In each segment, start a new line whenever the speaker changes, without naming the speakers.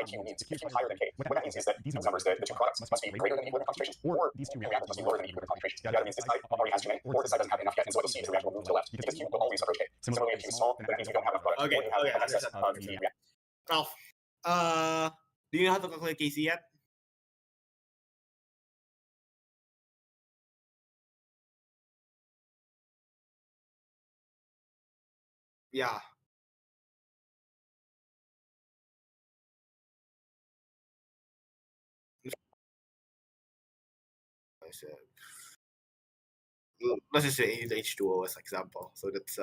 IQ means Q higher than K. What that means is that these numbers, the two products, must be greater than equilibrium concentrations, or these two reactants must be lower than equilibrium concentrations. The other means this side already has too many, or this side doesn't have enough yet, and so what you'll see is the reaction will move to the left, because Q will always approach K. Similarly, if Q is small, then that means we don't have enough product.
Okay,
or we have an excess of the reactant.
Ralph, do you know how to calculate Kc yet? Yeah. Let's just say the H2O as example. So that's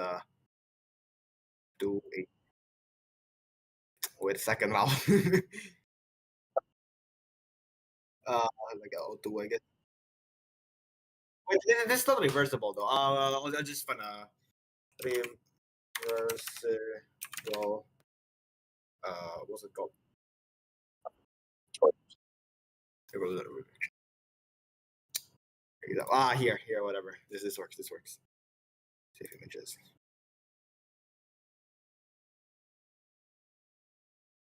2 8. Wait a second now. Like O2, I guess. Wait, this is not reversible though. I'll just gonna reversible. What's it called? Here, whatever. This works. Save images.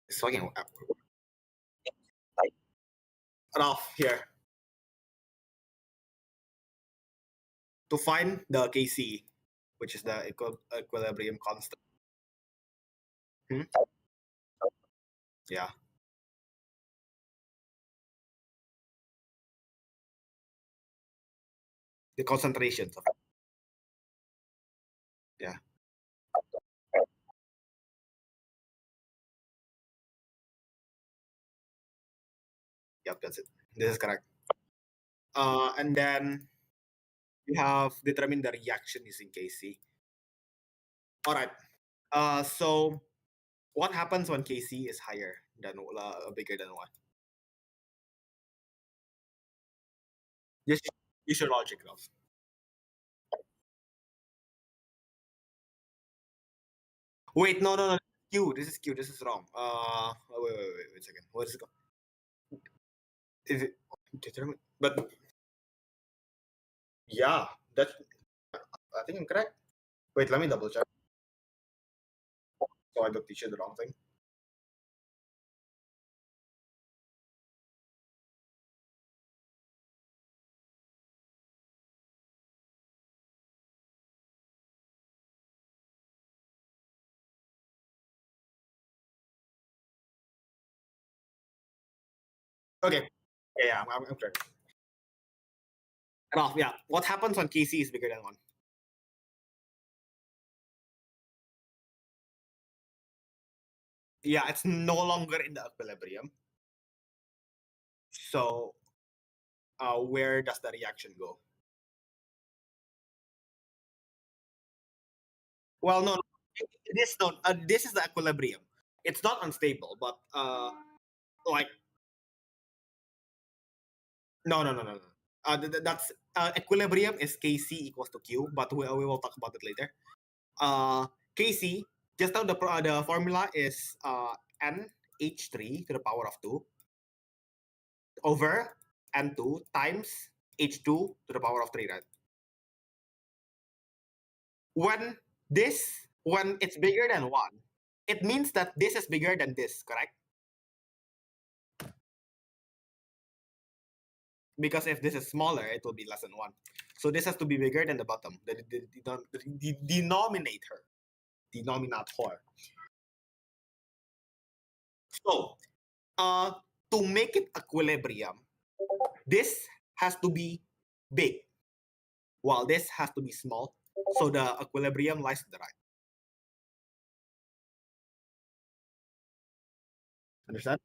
It's fucking off here. To find the Kc, which is the equilibrium constant. Yeah. The concentrations of it. Yeah. Yep, that's it. This is correct. And then we have determined the reaction using Kc. All right. So what happens when Kc is higher than bigger than 1? Just use your logic, Ralph. Wait, no. Q. This is Q. This is wrong. Wait a second. What is it called? Is it determined? But yeah, that's. I think I'm correct. Wait, let me double check. So I don't teach you the wrong thing. Okay. Yeah, I'm correct. Ralph, yeah. What happens when Kc is bigger than 1? Yeah, it's no longer in the equilibrium. So, where does the reaction go? Well, no. This is the equilibrium. It's not unstable, but like no. That's equilibrium is Kc equals to Q, but we will talk about it later. Kc, just now the formula is NH3 to the power of 2 over N2 times H2 to the power of 3, right? When it's bigger than 1, it means that this is bigger than this, correct? Because if this is smaller, it will be less than 1. So this has to be bigger than the bottom, the denominator. So, to make it equilibrium, this has to be big, while this has to be small. So the equilibrium lies to the right. Understand?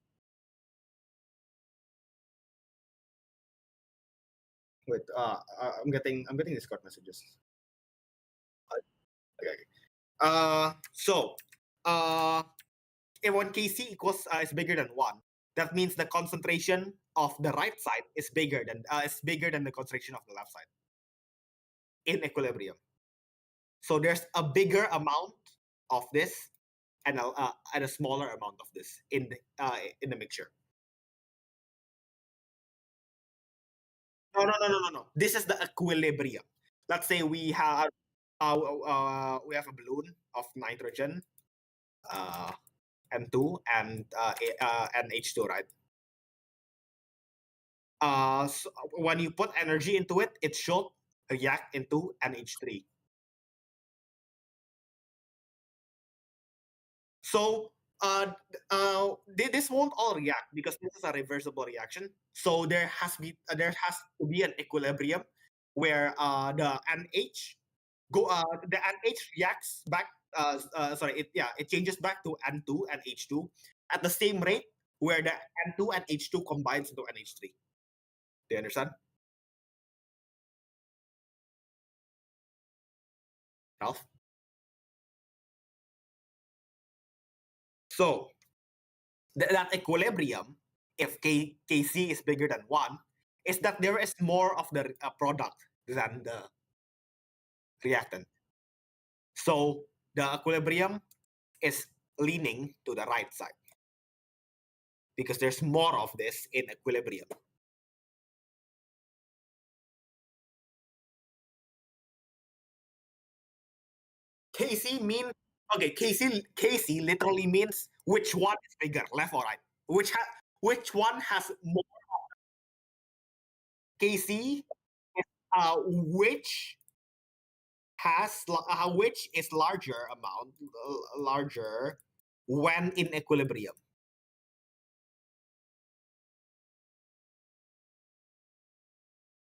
Wait, I'm getting Discord messages. Okay. So, when Kc equals is bigger than 1, that means the concentration of the right side is bigger than the concentration of the left side in equilibrium. So there's a bigger amount of this and a smaller amount of this in the mixture. No. This is the equilibrium. Let's say we have a balloon of nitrogen. N2 and H2, right? So when you put energy into it, it should react into NH3. So this won't all react because this is a reversible reaction. So there has to be an equilibrium where the NH reacts back. It changes back to N2 and H2 at the same rate where the N2 and H2 combines into NH3. Do you understand? Ralph? So that equilibrium, if Kc is bigger than 1, is that there is more of the product than the reactant. So the equilibrium is leaning to the right side because there's more of this in equilibrium. Kc literally means which one is bigger, left or right. Which one has more Kc, which is larger when in equilibrium.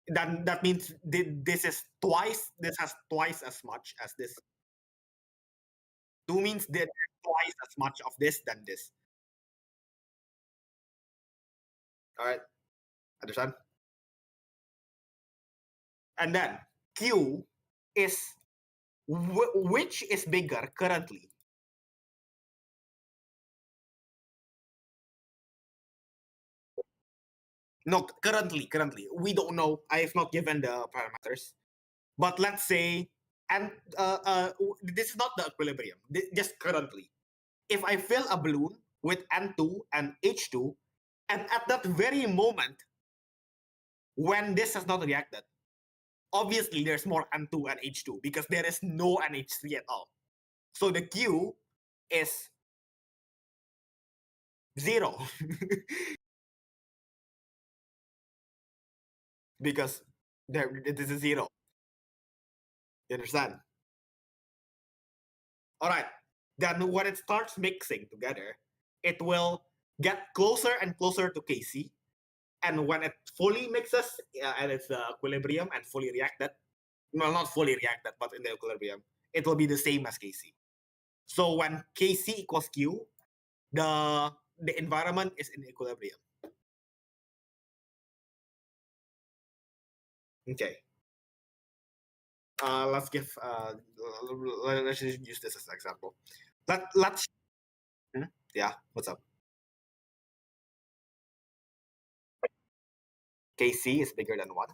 Then that means this has twice as much as this. 2 means there's twice as much of this than this. All right, understand? And then Q is which is bigger currently? No, currently, we don't know. I have not given the parameters, but let's say, and this is not the equilibrium. Just currently, if I fill a balloon with N2 and H2, and at that very moment when this has not reacted, obviously there's more N2 and H2 because there is no NH3 at all. So the Q is 0 because this is 0. You understand? All right. Then when it starts mixing together, it will get closer and closer to Kc. And when it fully mixes and it's equilibrium and fully reacted, well, not fully reacted, but in the equilibrium, it will be the same as Kc. So when Kc equals Q, the environment is in equilibrium. Okay. Let's just use this as an example. Let's yeah, what's up? Kc is bigger than 1.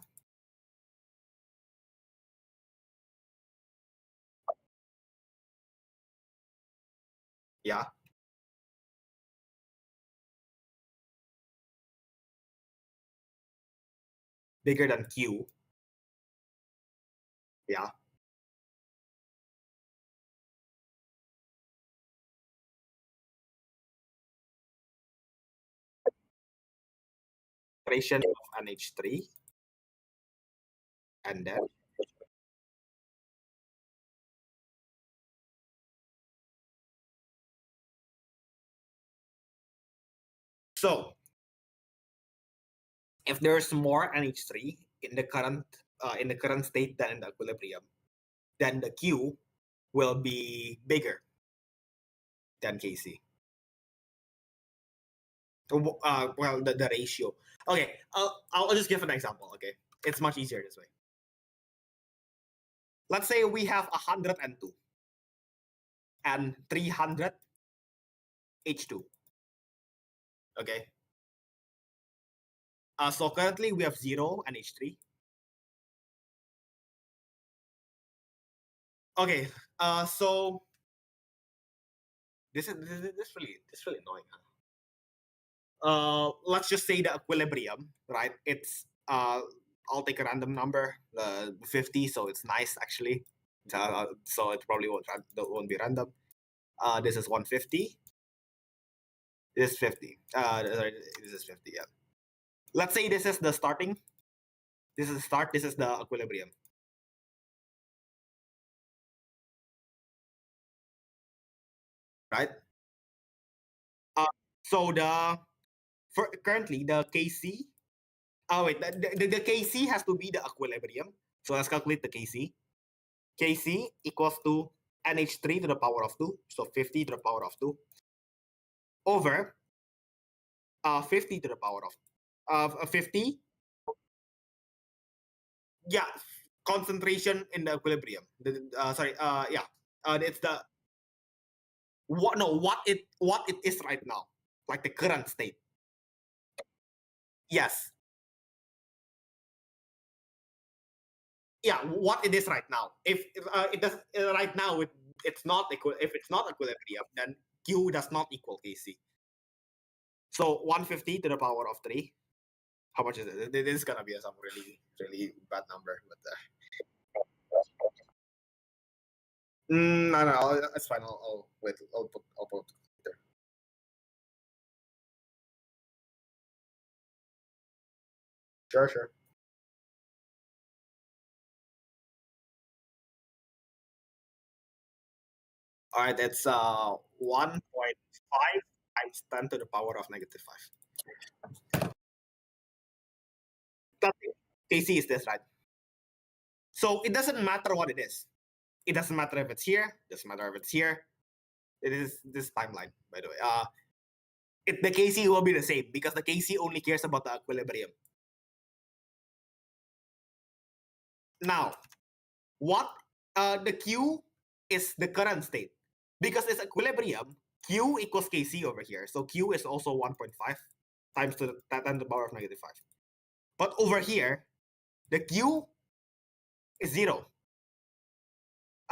Yeah. Bigger than Q. Yeah. Concentration of NH3. And then so if there's more NH3 in the current state than in the equilibrium, then the Q will be bigger than Kc. Well, the ratio. Okay, I'll just give an example. Okay, it's much easier this way. Let's say we have 100 N2 and 300 H2. Okay. So currently we have 0 and H3. Okay. So this is really annoying. Let's just say the equilibrium, right? It's I'll take a random number, 50. So it's nice actually. So it probably won't be random. This is 150. This is 50. Sorry, this is 50. Yeah. Let's say this is the starting. This is the start. This is the equilibrium. Right. So currently the Kc. Oh wait, the Kc has to be the equilibrium. So let's calculate the Kc. Kc equals to NH3 to the power of 2. So 50 to the power of 2 over 50 to the power of 50. Yeah, concentration in the equilibrium. Yeah. It's the what it is right now, like the current state. Yes. Yeah, what it is right now. If it does right now, it's not equal. If it's not equilibrium, then Q does not equal Kc. So 150 to the power of 3. How much is it? This is gonna be some really bad number, but no, it's fine. I'll wait. I'll put there. Sure. All right, that's 1.5 times 10 to the power of -5. That Kc is this, right? So it doesn't matter what it is. It doesn't matter if it's here. It doesn't matter if it's here. It is this timeline, by the way. The Kc will be the same because the Kc only cares about the equilibrium. Now, what the Q is the current state because it's equilibrium. Q equals Kc over here, so Q is also 1.5 times to the 10 to the power of -5. But over here, the Q is 0.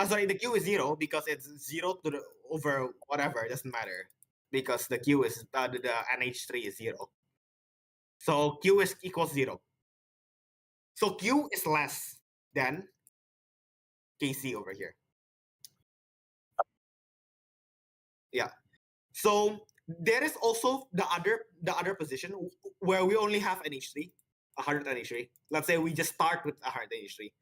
Sorry, the Q is 0 because it's 0 to the over whatever. It doesn't matter because the Q is the NH3 is 0. So Q is equals 0. So Q is less than Kc over here. Yeah. So there is also the other position where we only have NH3, 100 NH3. Let's say we just start with 100 NH3.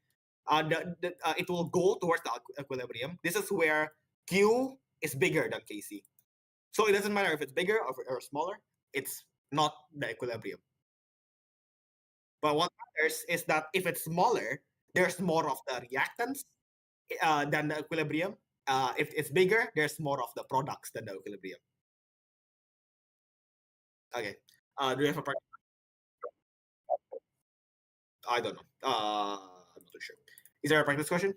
It will go towards the equilibrium. This is where Q is bigger than Kc. So it doesn't matter if it's bigger or smaller. It's not the equilibrium. But what matters is that if it's smaller, there's more of the reactants than the equilibrium. If it's bigger, there's more of the products than the equilibrium. Okay. Do you have a practice? I don't know. I'm not too sure. Is there a practice question?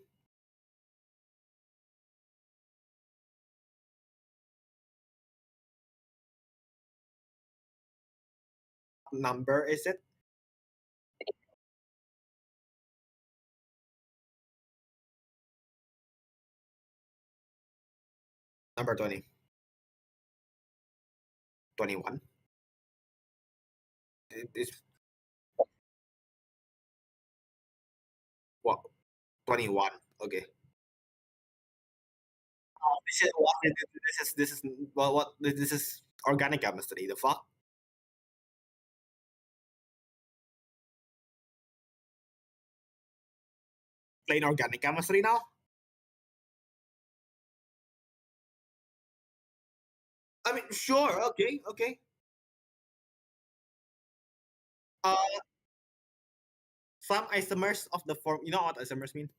Number is it? Number 20. 21. It's what? 21. Okay. This is what this is well what this is organic chemistry. The fuck? Plain organic chemistry now? I mean, sure. Okay. Uh, some isomers of the form. You know what isomers mean?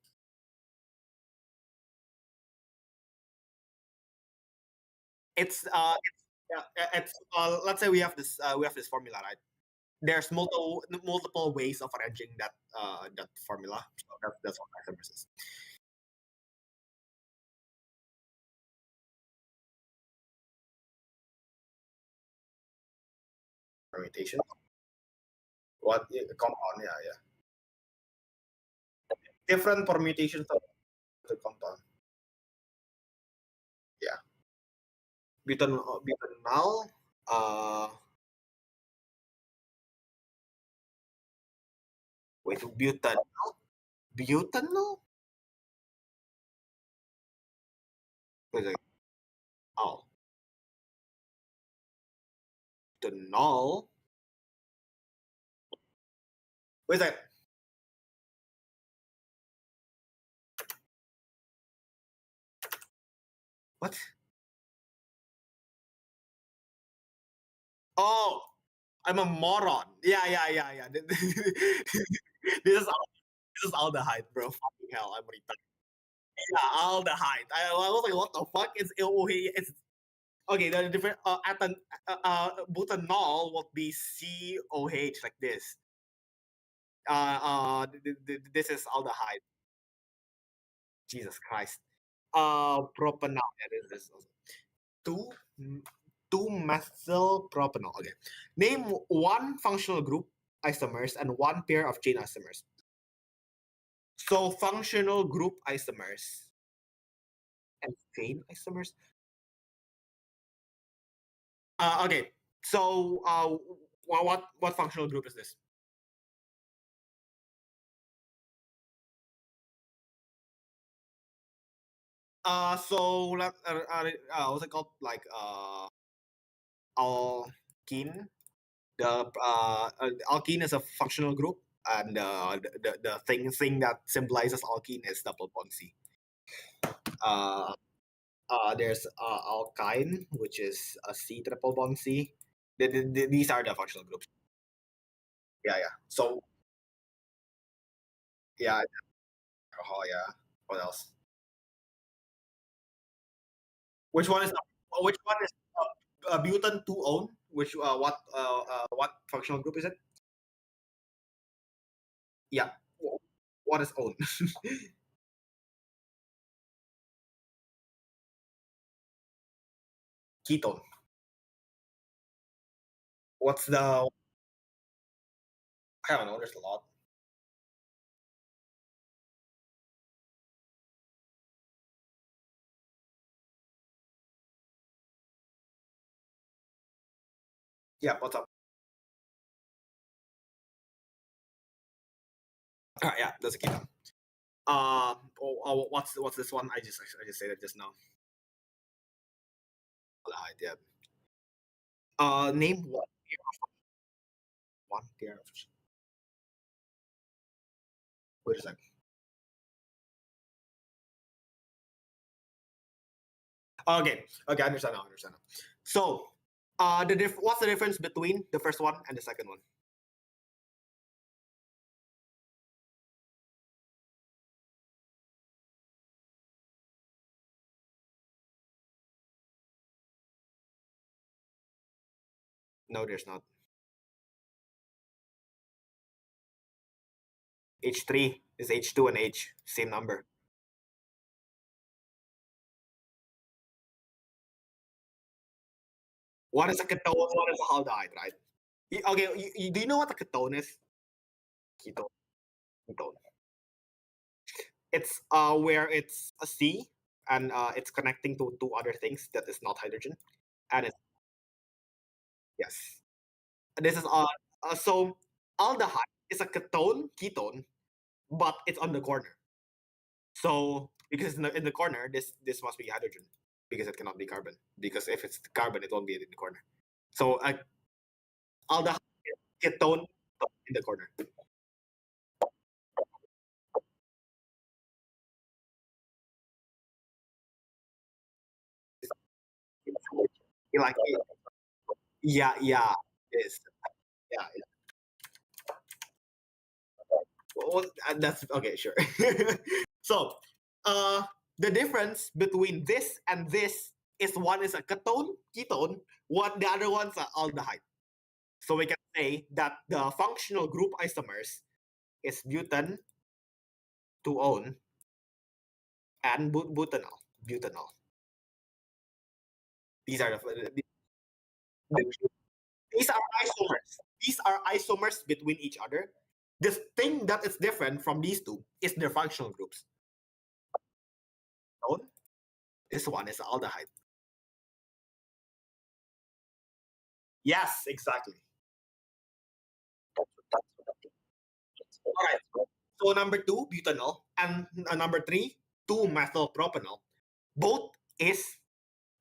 Let's say we have this formula, right? There's multiple ways of arranging that formula. So that's what isomers is. Permutation. What compound? Yeah. Different permutations of the compound. Yeah. Butanol. Wait, butanol. Butanol. Wait a second. Oh, butanol. What is that? What? Oh, I'm a moron. Yeah. This is aldehyde, bro. Fucking hell, I'm retarded. Yeah, aldehyde. I was like, what the fuck? It's okay. The different butanol would be COH like this. This is aldehyde. Jesus Christ. Propanol. Yeah, this is two two methyl propanol. Okay. Name one functional group isomers and one pair of chain isomers. So functional group isomers and chain isomers. Okay. So what functional group is this? So what's it called? Like alkene. Alkene is a functional group, and the thing that symbolizes alkene is double bond C. There's alkyne, which is a C triple bond C. These are the functional groups. Yeah. So yeah. Oh yeah. What else? Which one is butan 2-one? Which what functional group is it? Yeah. What is own? Ketone. What's the? I don't know. There's a lot. Yeah. What's up? Yeah. That's a ketone. What's this one? I just said it just now. Aldehyde. Yeah. Name one pair of. Wait a second. Okay. I understand now. So, what's the difference between the first one and the second one? No, there's not. H3 is H2 and H, same number. One is a ketone, one is a aldehyde, right? Okay, do you know what a ketone is? Ketone. Ketone. It's where it's a C and it's connecting to two other things that is not hydrogen, and it's yes. This is so aldehyde is a ketone, but it's on the corner. So because in the corner, this must be hydrogen because it cannot be carbon. Because if it's carbon, it won't be in the corner. So aldehyde ketone in the corner. Like yeah, it is. Yeah. Well, that's okay, sure. So, uh, the difference between this and this is one is a ketone, one the other one's are aldehyde. So we can say that the functional group isomers is butan 2-one and butanol. These are these are isomers. These are isomers between each other. The thing that is different from these two is their functional groups. This one is aldehyde. Yes, exactly. All right. So number two, butanol, and number three, 2-methylpropanol. Both is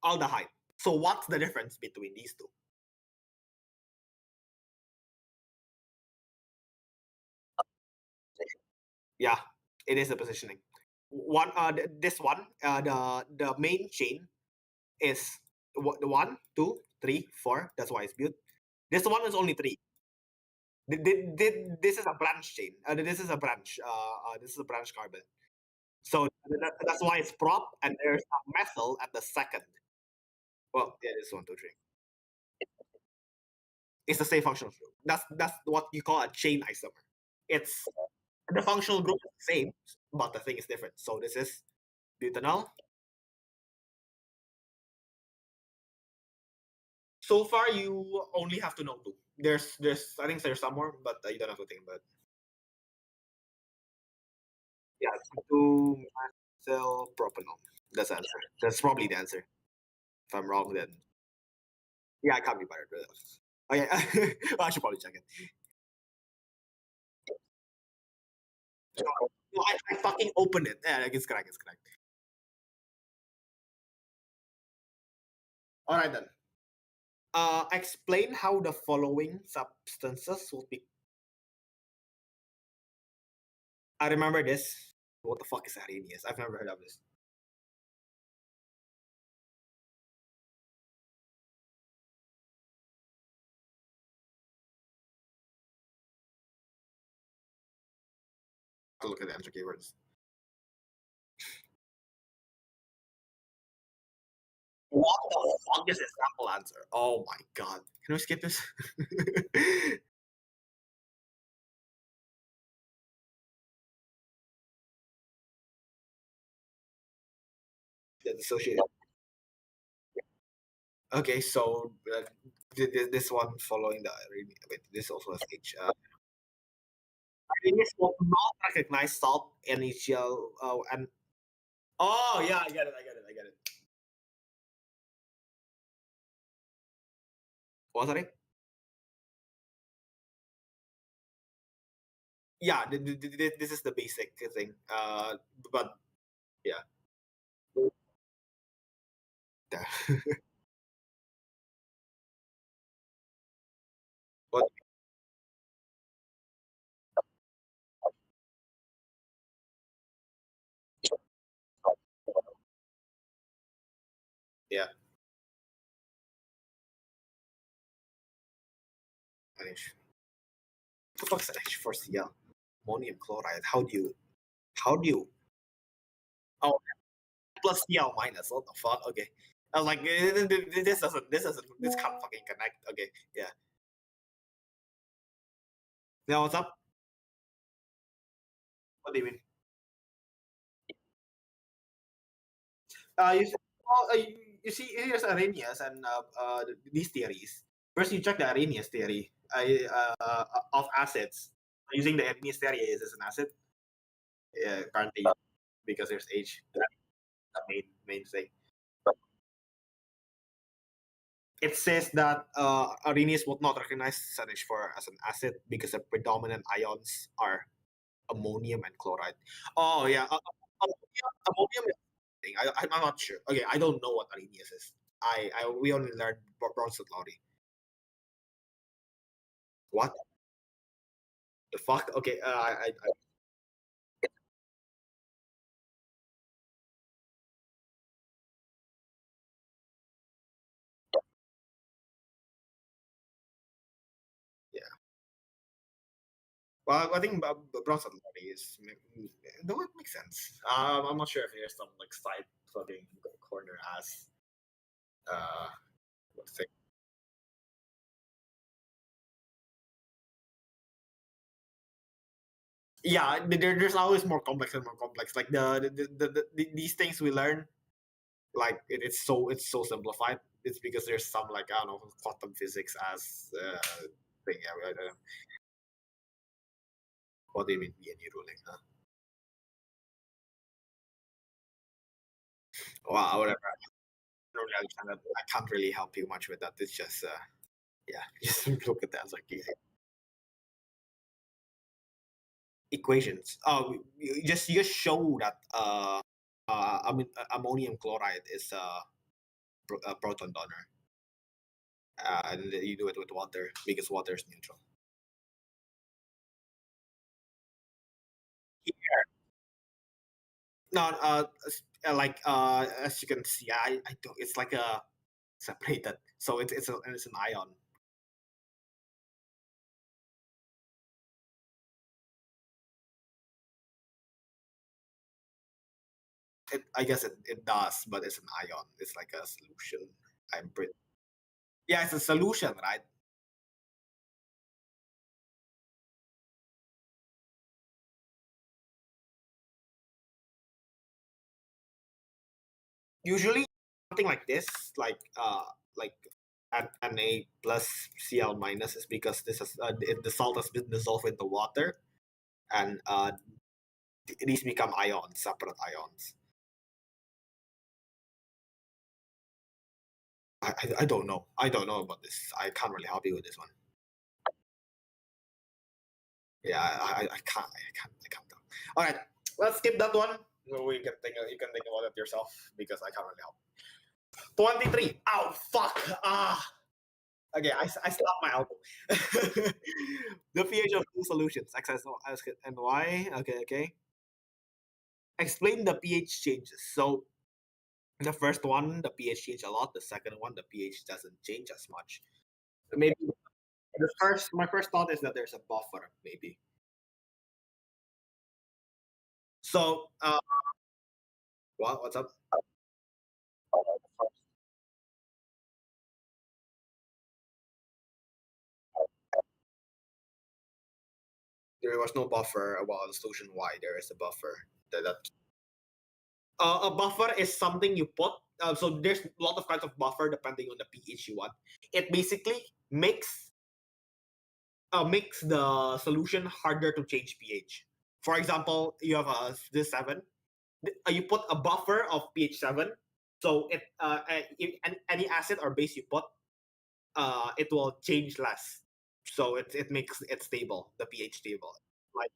aldehyde. So what's the difference between these two? Yeah, it is the positioning. This one, the main chain is the 1, 2, 3, 4. That's why it's built. This one is only 3. This is a branch chain. This is a branch. This is a branch carbon. So that's why it's prop, and there's a methyl at the second. Well, yeah, this 1, 2, 3. It's the same functional group. That's what you call a chain isomer. It's the functional group is the same, but the thing is different. So this is butanol. So far, you only have to know 2. There's I think there's some more, but you don't have to think about it. Yeah, 2 methyl propanol. That's the answer. That's probably the answer. If I'm wrong, then yeah, I can't be bothered with those. Oh yeah, well, I should probably check it. No, I fucking opened it. Yeah, it's correct. It's correct. All right then. Explain how the following substances will be. I remember this. What the fuck is Arrhenius? I've never heard of this. To look at the answer keywords. What the fuck is this sample answer? Oh my god. Can we skip this? That's associated. Okay, so this one following the wait, this also has H. Arrhenius will not recognize salt initial and oh yeah, I get it. What sorry? Yeah, this is the basic thing. But yeah. What? Yeah. H. What the fuck is H4Cl? Ammonium chloride. How do you oh plus Cl minus? What the fuck? Okay. I was like, this can't fucking connect. Okay, yeah. Now what's up? What do you mean? You see, you see here's Arrhenius and these theories. First, you check the Arrhenius theory of acids. Using the Arrhenius theory is as an acid. Currently, because there's H. That's the main thing. It says that Arrhenius would not recognize SNH4 as an acid because the predominant ions are ammonium and chloride. Oh yeah, ammonium is thing. I'm not sure. Okay, I don't know what Arrhenius is. We only learned Bronson Lowry. What the fuck? Okay, yeah. Well, I think Bronson Lowry is no, it makes sense. I'm not sure if there's some like side fucking corner as what's it? Yeah, there's always more complex and more complex. Like these things we learn, like it's so simplified. It's because there's some like I don't know quantum physics as thing. I don't know. What do you mean BNU ruling? Huh? Well, whatever. I don't really understand that. I can't really help you much with that. It's just yeah, just look at that as like easy equations. Oh, you just show that I mean ammonium chloride is a proton donor. And you do it with water because water is neutral. No, as you can see, I don't. It's like a separated, so it's an ion. I guess it does, but it's an ion. It's like a solution. I'm pretty. Yeah, it's a solution, right? Usually, something like this, like Na plus Cl minus, is because this is the salt has been dissolved into water, and these become ions, separate ions. I don't know. I don't know about this. I can't really help you with this one. Yeah, I can't tell. All right, let's skip that one. We can think. You can think about it yourself because I can't really help. 23. Ow, fuck. Okay, I slapped my elbow. The pH of two solutions, X and Y. Okay. Explain the pH changes. So the first one, the pH changed a lot. The second one, the pH doesn't change as much. Maybe my first thought is that there's a buffer, maybe. So, what's up? There was no buffer about solution Y. There is a buffer. A buffer is something you put. So there's a lot of kinds of buffer depending on the pH you want. It basically makes the solution harder to change pH. For example, you have this 7. You put a buffer of pH 7, so any acid or base you put, it will change less. So it makes it stable, the pH stable. Like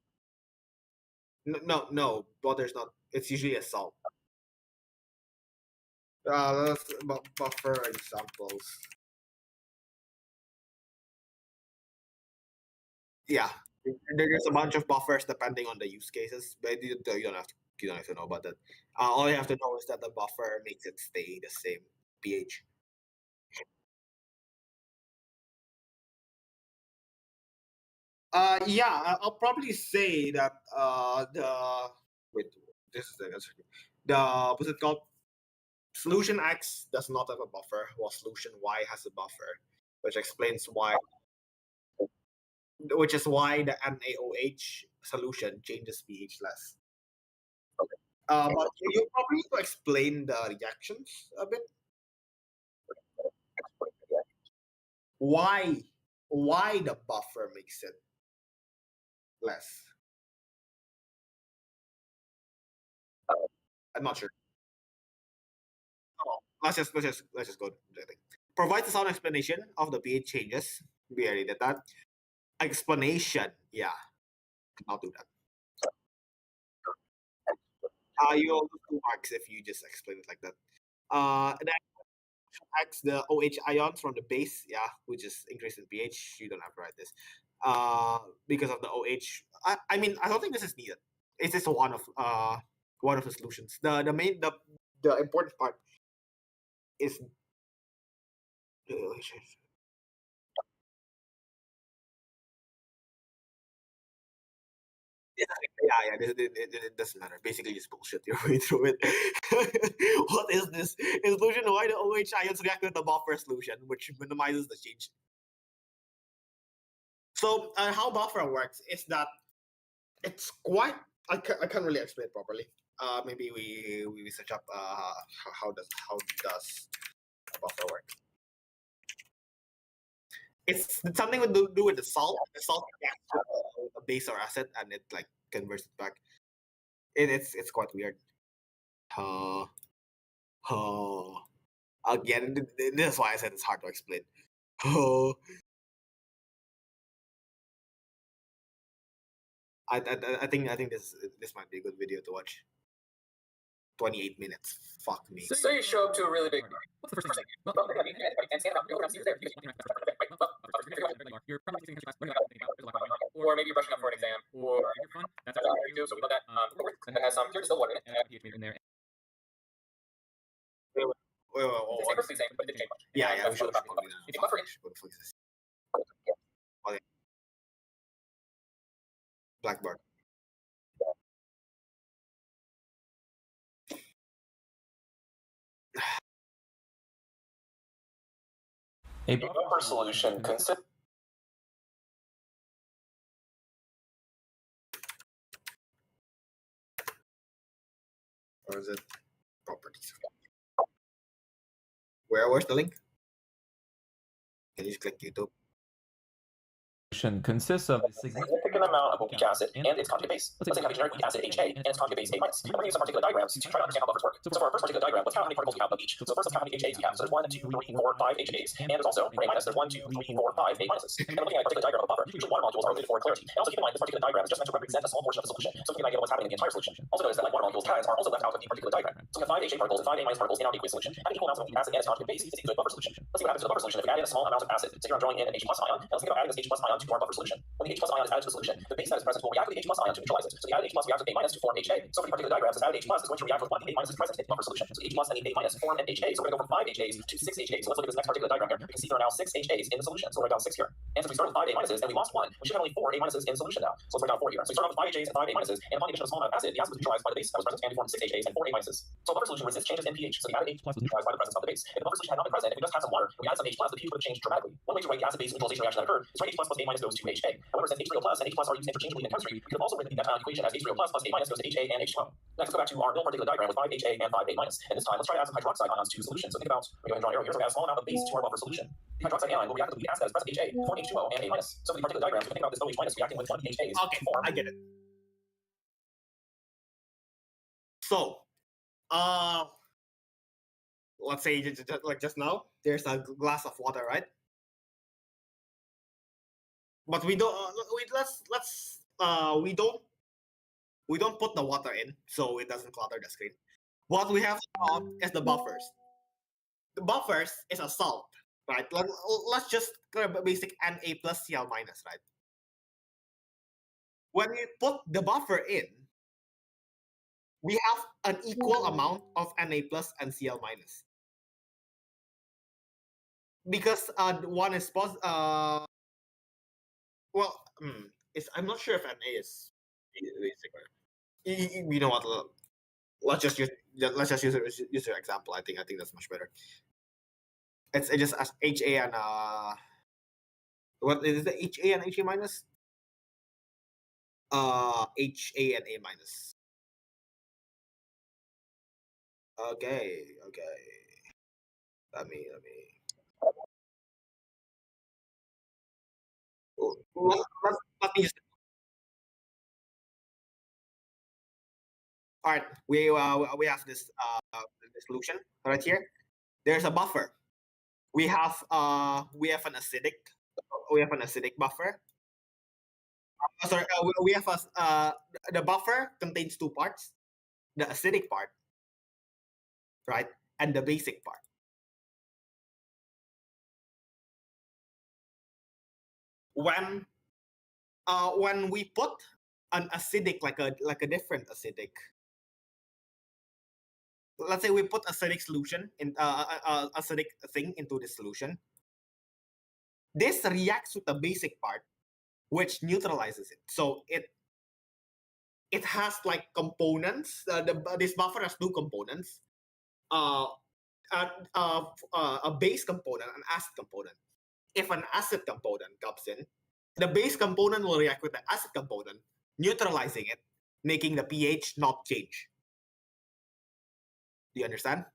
no, water's not. It's usually a salt. Let's buffer examples. Yeah, there's a bunch of buffers depending on the use cases, but you don't have to know about that. All you have to know is that the buffer makes it stay the same pH. Yeah, I'll probably say that wait, this is the what's it called? Solution X does not have a buffer, while solution Y has a buffer, which explains why, which is why the NaOH solution changes pH less. But you probably need to explain the reactions a bit. Why why the buffer makes it less? I'm not sure. Oh, let's just go to the thing. Provides a sound explanation of the pH changes. We already did that. Explanation, yeah, I'll do that. You'll lose 2 marks if you just explain it like that. And then X the OH ions from the base, yeah, which is increase in pH. You don't have to write this. Because of the OH. I mean, I don't think this is needed. It's just one of the solutions. The important part is the OH. Yeah, it doesn't matter. Basically, just bullshit your way through it. What is this? In solution, why the OH ions react with the buffer solution, which minimizes the change. So, how buffer works is that it's quite. I can't really explain it properly. Maybe we search up how does a buffer work. It's something to do with the salt. The salt reacts with a base or acid, and it like converts it back. It's quite weird. Uh, Again, this is why I said it's hard to explain. Oh, I think this might be a good video to watch. 28 minutes. Fuck me.
So you show up to a really big.
What's the first thing? Well, anybody can stand up. You're probably using
Or maybe you're brushing up for an exam, or
you're fun. That's
what you do. So we love that.
and it has some pure distilled water in it, and I have pH meter in there.
Wait,
It's basically the same, but it didn't change much.
yeah,
That's
we should
what the buffer
probably
If you buffer in,
Blackboard.
A buffer solution consists.
Or is it properties? Where's the link? Can you just click YouTube?
Consists of a significant amount of weak acid and its conjugate base. Let's say you have a generic weak acid HA and its conjugate base A minus. We're going to use some particular diagrams to try to understand how buffers work. So for our first particular diagram, let's count how many particles we have of each. So first, let's count how many HAs we have. So there's 1, 2, 3, 4, 5 HAs. And there's also for A minus, there's 1, 2, 3, 4, 5 A minuses. And looking at a particular diagram of a buffer, usually water molecules are related for clarity. And also keep in mind, this particular diagram is just meant to represent a small portion of the solution. So we can idea what's happening in the entire solution. Also notice that like water molecules, cation are also left out of the particular diagram. So we have 5 HA particles and 5 A minus particles in our aqueous solution. Having equal amounts of weak acid and its conjugate base is a good buffer solution. Let's see what happens to the buffer solution if we add in a small amount of acid. So here I'm drawing in an H plus ion. And let's think about adding this H plus ion to our buffer solution. When the H plus ion is added to the solution, the base that is present will react with the H plus ion to neutralize it. So the added H plus reacts with A minus to form HA. So for the particular diagrams, this added H plus is going to react with what the A minus is present in the buffer solution. So the H plus and the A minus form an HA. So we're going to go from 5 HAs to 6 HAs. So let's look at this next particular diagram here. You can see there are now 6 HAs in the solution. So we'll write down 6 here. And since we started with 5 A minuses and we lost 1, we should have only 4 A minuses in solution now. So let's write down 4 here. So we started with 5 HAs and 5 A minuses, and upon the addition of a small amount of acid, the acid was neutralized by the base that was present and we formed 6 HAs and 4 A minuses. So a buffer solution resists changes in pH. So the added H plus was neutralized by the presence of the base. If the buffer solution had not been present, if we just had some water, and we added some H plus, the pH would have changed dramatically. One way to write the acid-base neutralization reaction that occurred is write H plus A minus goes to HA. However, since H3O plus and H plus are used interchangeably in chemistry, we could have also written the equation as H3O plus A minus goes to HA and H2O. Next, let's go back to our real particular diagram with 5 HA and 5 A minus. And this time, let's try to add some hydroxide ions to the solution. So think about, we're going to draw an arrow here, so we add a small amount of base to our buffer solution. The hydroxide ion will react with the acid that is present HA, form H2O and A minus. So for the particular diagrams, we can think about this OH minus reacting with one of the HAs.
Okay, I get it. So, let's say like just now, there's a glass of water, right? But we don't. We don't put the water in, so it doesn't clutter the screen. What we have is the buffers. The buffers is a salt, right? Let's just grab a basic Na plus Cl minus, right? When we put the buffer in, we have an equal amount of Na plus and Cl minus. Because one is positive. Well, I'm not sure if Na is basic. You know what? Let's just use your example. I think that's much better. It's just as HA and what is the HA and HA minus? HA and A minus. Okay. Let me. Let me just. All right, we have this solution right here. There's a buffer. We have an acidic buffer. We have the buffer contains 2 parts: the acidic part, right, and the basic part. When we put an acidic, like a different acidic, let's say we put acidic solution in acidic thing into the solution, this reacts with the basic part, which neutralizes it. So it has like components. This buffer has 2 components: a base component, an acid component. If an acid component comes in, the base component will react with the acid component, neutralizing it, making the pH not change. Do you understand?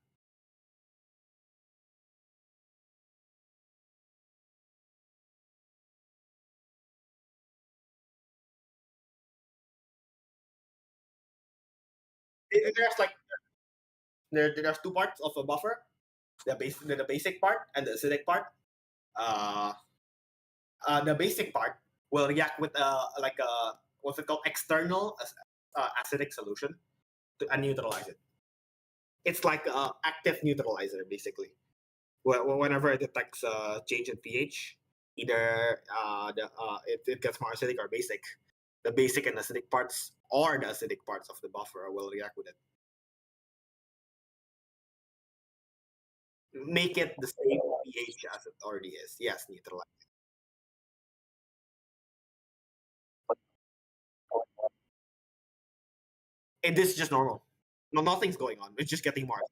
There's like there's 2 parts of a buffer: the basic part and the acidic part. The basic part will react with what's it called, external acidic solution and neutralize it. It's like an active neutralizer, basically. Whenever it detects a change in pH, either it gets more acidic or basic, the basic and acidic parts or the acidic parts of the buffer will react with it. Make it the same pH as it already is. Yes, neutralize. And this is just normal. No, nothing's going on. It's just getting more.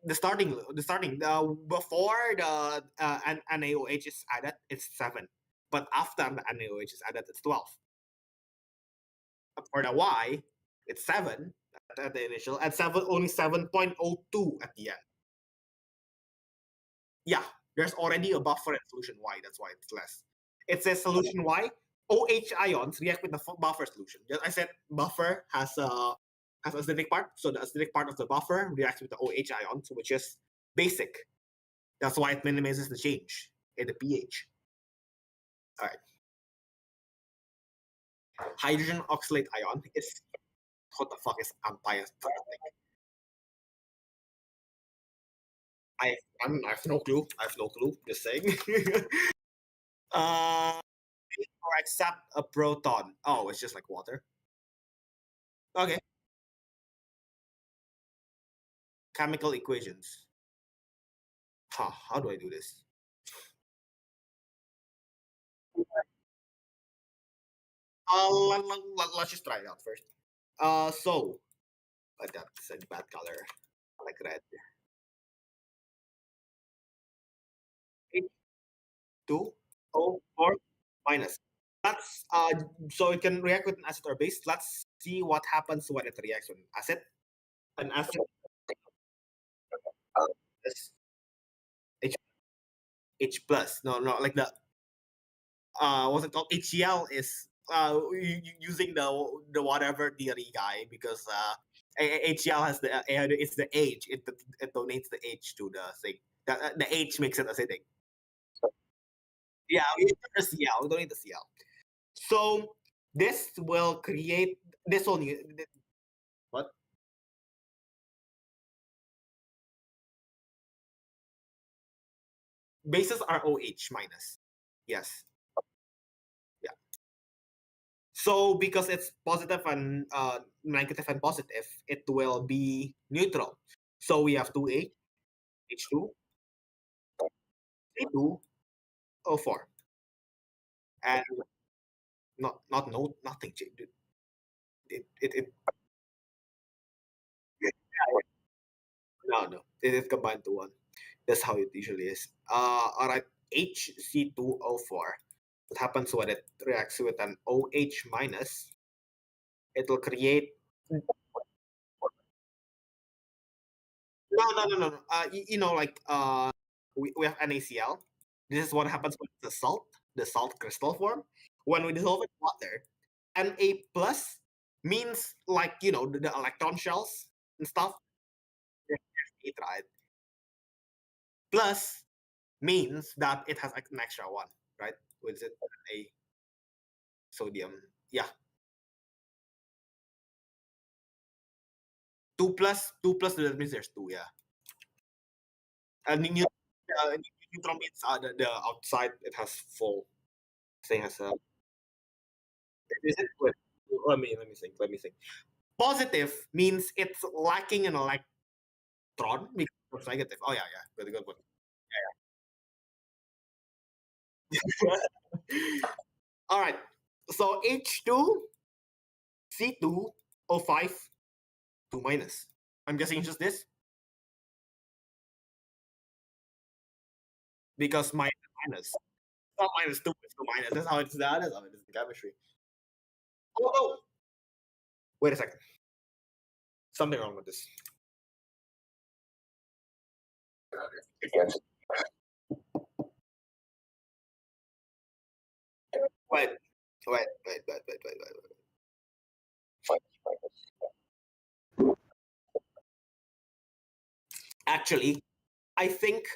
The starting before the NaOH is added, it's 7. But after the NaOH is added, it's 12. For the Y, it's 7 at the initial, and only 7.02 at the end. Yeah, there's already a buffer in solution Y. That's why it's less. It says solution Y, OH ions react with the buffer solution. I said buffer has acidic part, so the acidic part of the buffer reacts with the OH ions, which is basic. That's why it minimizes the change in the pH. All right. Hydrogen oxalate ion is, what the fuck is anti-acidic? I have no clue. Just saying. Or accept a proton. Oh, it's just like water. Okay. Chemical equations. How do I do this? Let's just try it out first. So, that's a bad color. I like red. H2O4 minus. That's so it can react with an acid or base. Let's see what happens when it reacts with an acid. An acid is H plus. No, like the what's it called? HCl is using the whatever theory guy, because HCl has it's the H. It donates the H to the thing. The H makes it acidic. Yeah, we need the Cl. We don't need the Cl. So this will create this one. What? Bases are OH minus. Yes. Yeah. So because it's positive and negative and positive, it will be neutral. So we have 2H, H2, C2, O4. And nothing changed. It no, it is combined to one. That's how it usually is. All right, HC2O4. What happens when it reacts with an OH minus? It will create. No. Like we have NaCl. This is what happens with the salt crystal form. When we dissolve it in water, Na plus means like the electron shells and stuff. Right? Plus means that it has an extra one, right? With it a sodium. Yeah. 2 plus that means there's 2, yeah. And neutron means the outside it has full thing has a. Is it? Wait, let me think. Positive means it's lacking an electron because it's negative. Oh yeah, good one. Yeah. All right. So H2, C2, O5, 2 minus. I'm guessing it's just this because minus. Not minus 2, it's 2 minus. That's how it's done. That's how it is in chemistry. Oh no! Wait a second. Something wrong with this. Wait. Actually, I think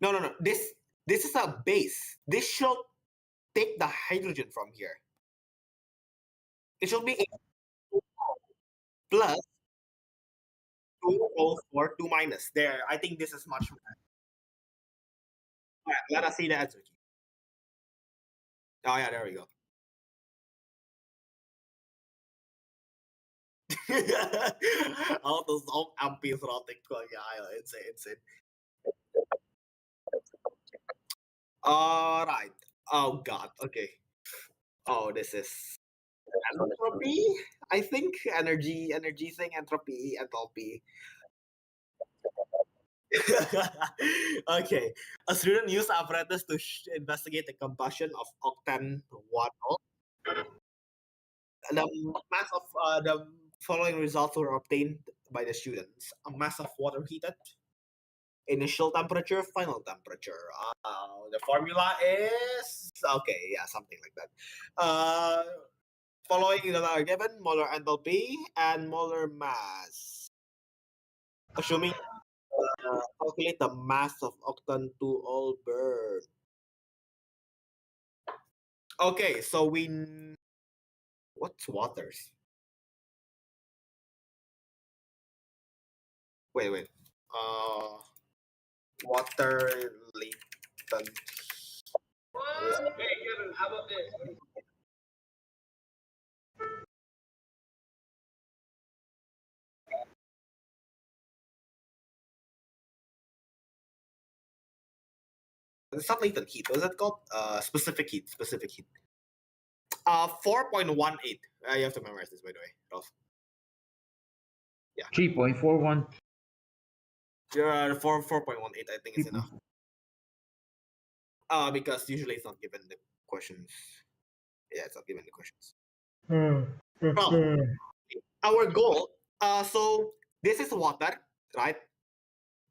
no. This is a base. This should take the hydrogen from here. It should be plus 2O4, 2 minus. There, I think this is much better. All right, let us see the answer. Oh yeah, there we go. How to solve amphitheotic insane. All right. Oh God. Okay. Oh, this is entropy. I think energy thing, enthalpy. Okay. A student used apparatus to investigate the combustion of octane 1O. The mass of the following results were obtained by the students: a mass of water heated, initial temperature, final temperature. The formula is okay, yeah, something like that. Following that are given: molar enthalpy and molar mass. Assuming calculate the mass of octane 2-ol burn. Okay, so what's waters? Wait. Water latent.
Hey, Kevin, how about this?
It's not latent heat. What is that called? Specific heat. 4.18. You have to memorize this, by the way, Rolf.
3.41.
4.18, I think is enough. Because usually it's not given the questions. Yeah, it's not given the questions. Well, our goal. So this is water, right?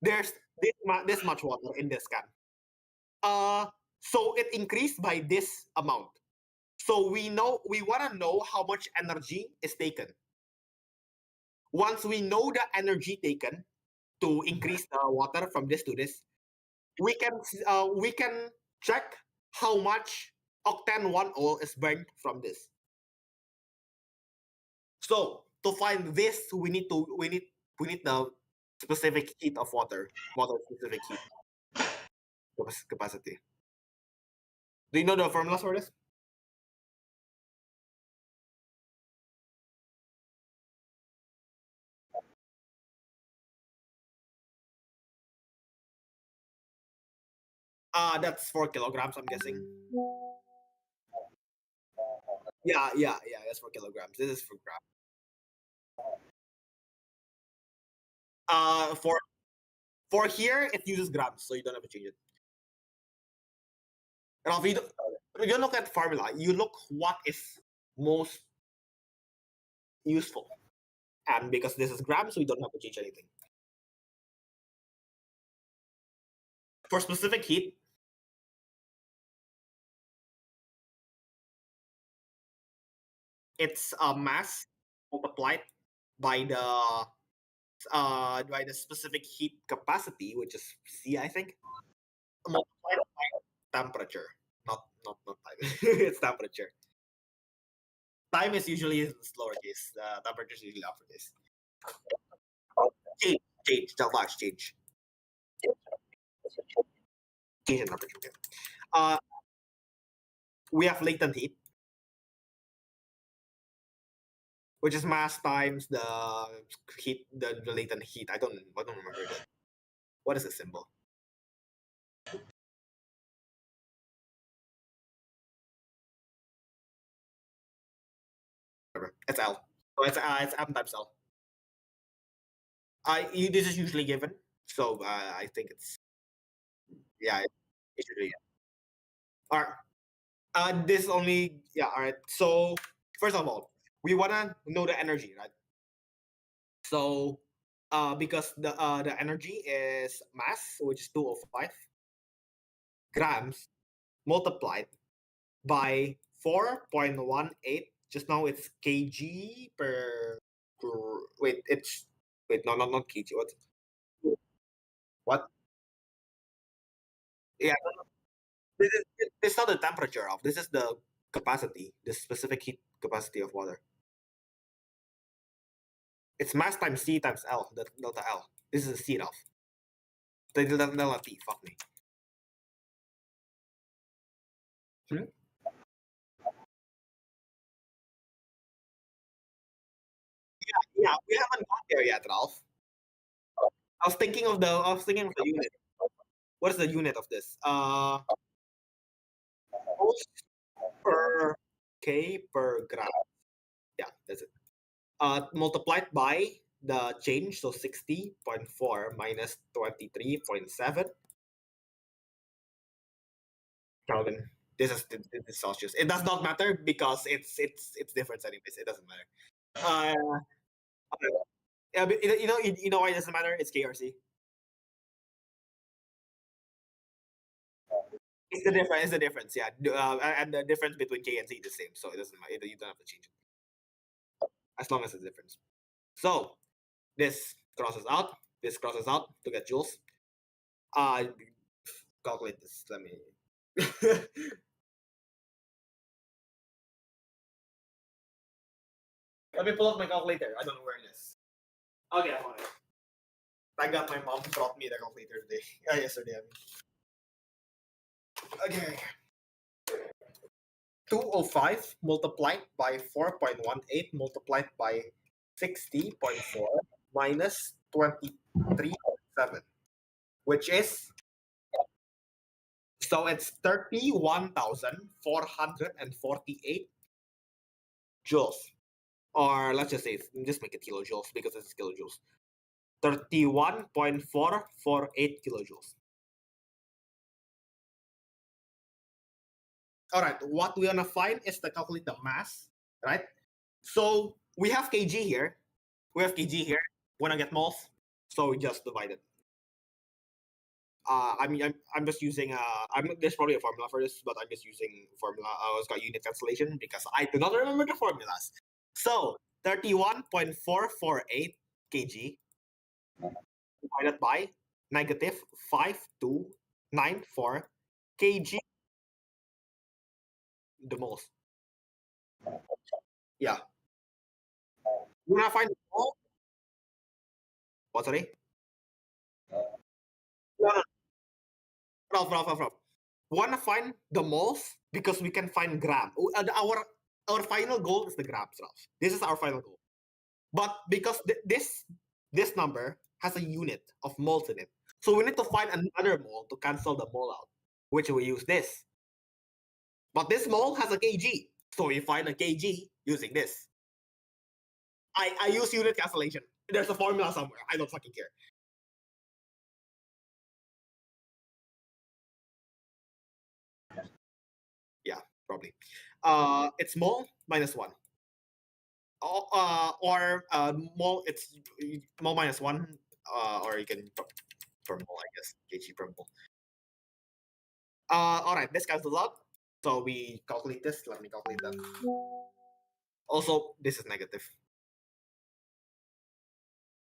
There's this much water in this can. So it increased by this amount. So we want to know how much energy is taken. Once we know the energy taken to increase the water from this to this, we can check how much octane 1-ol is burned from this. So to find this, we need the specific heat of water specific heat capacity. Do you know the formula for this? That's 4 kilograms, I'm guessing. Yeah, that's 4 kilograms. This is for grams. For here, it uses grams, so you don't have to change it. Now, if you don't look at the formula, you look what is most useful. And because this is grams, so you don't have to change anything. For specific heat, it's a mass multiplied by the specific heat capacity, which is C, I think, multiplied by temperature. Not time. It's temperature. Time is usually lowercase. Temperature is usually uppercase. Change. The large change. Change in temperature. Okay. We have latent heat, which is mass times the heat, the latent heat. I don't remember that. What is the symbol? It's L. So it's M times L. This is usually given, so I think it's it's usually all right. This only all right. So first of all, we wanna know the energy, right? So because the energy is mass, which is 205 grams, multiplied by 4.18. Just now it's kg per. Wait, no, not kg. What? Yeah, this is not the temperature of. This is the capacity, the specific heat capacity of water. It's mass times C times L, the delta L. This is the C of. The delta T. Fuck me. Yeah, we haven't got there yet, Ralph. I was thinking of the unit. What is the unit of this? Moles per K per gram. Yeah, that's it. Multiplied by the change, so 60.4 minus 23.7 Kelvin. This is Celsius. It does not matter because it's different anyways. It doesn't matter. Yeah, but you know why it doesn't matter? It's KRC. It's the difference. It's the difference. Yeah, and the difference between K and C is the same, so it doesn't matter. You don't have to change it as long as it's a difference. So this crosses out. This crosses out to get joules. Calculate this. Let me. Let me pull up my calculator. I don't know where it is. Okay, I found it. I got my mom brought me the calculator today. Yesterday. I mean. Okay. 205 multiplied by 4.18 multiplied by 60.4 minus 23.7, which is, so it's 31,448 joules. Or let's just say, just make it kilojoules because this is kilojoules. 31.448 kilojoules. All right, what we want to find is to calculate the mass, right? So we have kg here. We want to get moles, so we just divide it. I mean, I'm just using there's probably a formula for this, but I'm just using formula. I was got unit cancellation because I do not remember the formulas. So 31.448 kg divided by negative 5294 kg, the moles. Yeah. You wanna find the mole? What, sorry? No. Ralph. Wanna find the moles because we can find gram. Our final goal is the grams, Ralph. This is our final goal. But because this number has a unit of moles in it, so we need to find another mole to cancel the mole out, which we use this. But this mole has a kg, so we find a kg using this. I use unit cancellation. There's a formula somewhere. I don't fucking care. Yeah, probably. It's mole minus 1. Or mole, it's mole minus 1. Or you can per mole, I guess. Kg per mole. All right, this cancels out. So we calculate this. Let me calculate that. Also, this is negative.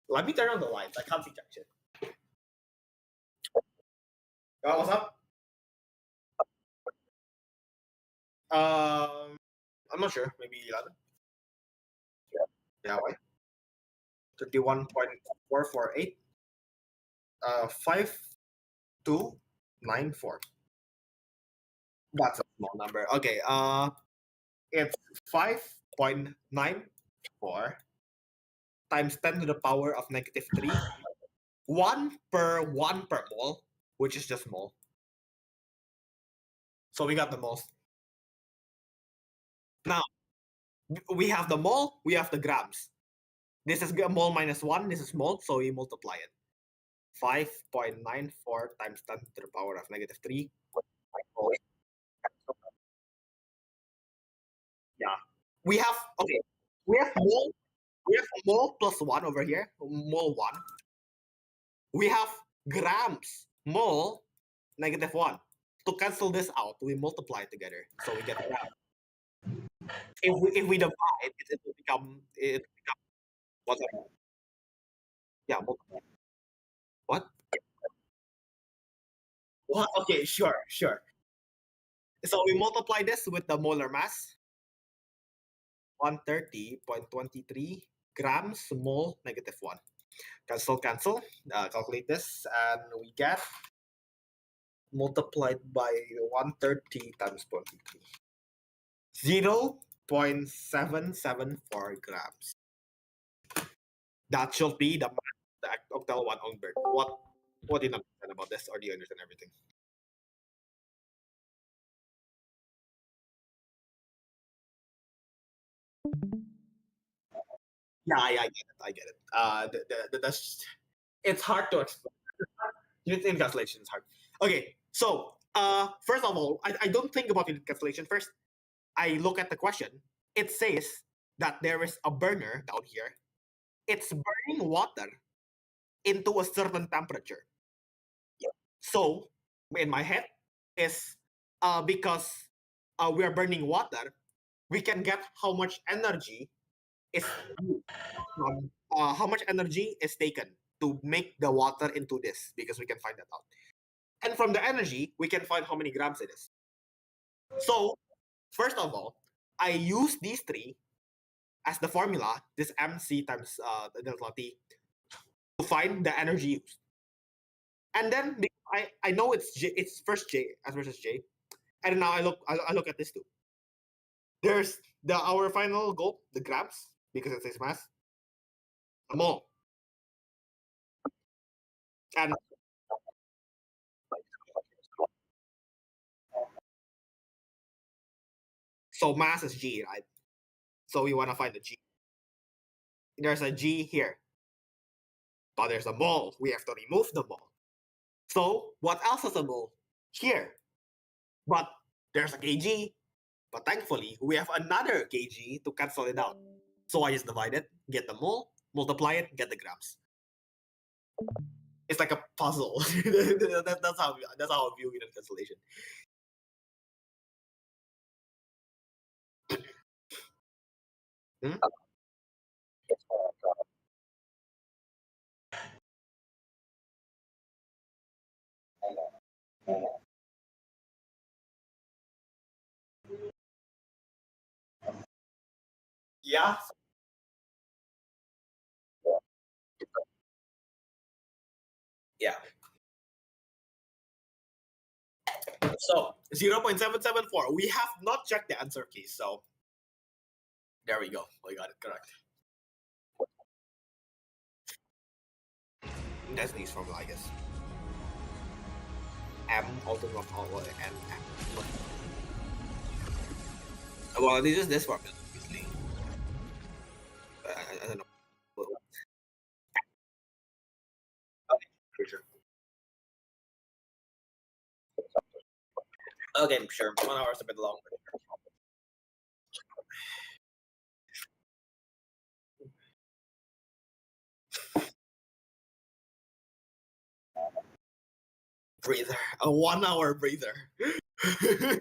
Let me turn on the lights. I can't see jack shit. What's up? I'm not sure. Maybe 11. Yeah, why? 31.448. 5294. That's a small number. Okay. It's 5.94 times 10 to the power of negative 3. 1 per mole, which is just mole. So we got the moles. Now, we have the mole, we have the grams. This is mole minus 1, this is mole, so we multiply it. 5.94 times 10 to the power of negative 3. Yeah. We have mole plus 1 over here, mole 1. We have grams, mole, negative 1. To cancel this out, we multiply together, so we get grams. If we divide, it will become what's that? Yeah, multiply. What? What? Okay, sure. So we multiply this with the molar mass. 130.23 grams mole negative 1. Cancel. Calculate this, and we get multiplied by 130 times 23. 0.774 grams. That should be the octal one on bird. What do you understand about this, or do you understand everything? Yeah, I get it. I get it. That's it's hard to explain. Unit encapsulation is hard. Okay, so first of all, I don't think about unit encapsulation first. I look at the question. It says that there is a burner down here. It's burning water into a certain temperature. So in my head is because we are burning water, we can get how much energy is how much energy is taken to make the water into this, because we can find that out. And from the energy, we can find how many grams it is. So first of all, I use these three as the formula, this MC times delta T, to find the energy used. And then I know it's first J as versus J, and now I look at this too. There's our final goal, the grams, because it says mass, a mole, and so mass is G, right? So we want to find the G. There's a G here, but there's a mole. We have to remove the mole. So what else is a mole? Here, but there's a kg. But thankfully, we have another kg to cancel it out. So I just divide it, get the mole, multiply it, get the grams. It's like a puzzle. that's how I view unit cancellation. Hmm? Yeah. Yeah. So 0.774. We have not checked the answer key, so there we go. We got it correct. That's these formula, I guess. M ultimate of all and M. Well, this is this formula, obviously. I don't know. Okay, sure. Okay, sure. 1 hour is a bit long. Breather. A 1 hour breather.